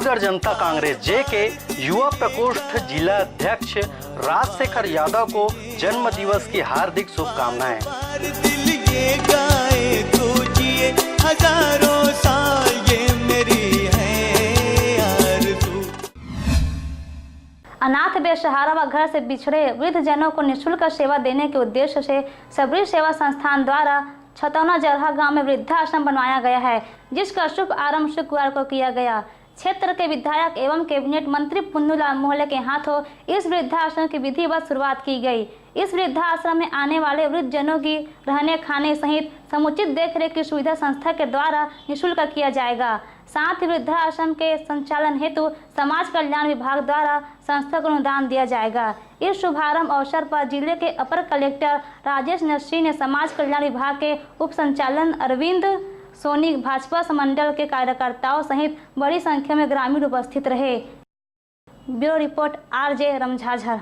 छत्तीसगढ़ जनता कांग्रेस जे के युवा प्रकोष्ठ जिला अध्यक्ष राजशेखर यादव को जन्म दिवस की हार्दिक शुभकामनाएं। हजारों साल ये मेरी है आरज़ू। अनाथ बेसहारा व घर से बिछड़े वृद्ध जनों को निःशुल्क सेवा देने के उद्देश्य से सबरी सेवा संस्थान द्वारा छतौना जरहा गांव में वृद्धाश्रम बनवाया गया है, जिसका शुभ आरंभ शुक्रवार को किया गया। क्षेत्र के विधायक एवं कैबिनेट मंत्री पुन्नूलाल मोहल्ले के हाथों इस वृद्धाश्रम की विधिवत शुरुआत की गई। इस वृद्धाश्रम में आने वाले वृद्ध जनों की रहने खाने सहित समुचित देखरेख की सुविधा संस्था के द्वारा निःशुल्क किया जाएगा। साथ ही वृद्धाश्रम के संचालन हेतु समाज कल्याण विभाग द्वारा संस्था को अनुदान दिया जाएगा। इस शुभारंभ अवसर पर जिले के अपर कलेक्टर राजेश नरसिंह ने समाज कल्याण विभाग के उप संचालन अरविंद सोनी, भाजपा मंडल के कार्यकर्ताओं सहित बड़ी संख्या में ग्रामीण उपस्थित रहे। Bureau report RJ रमझाझर।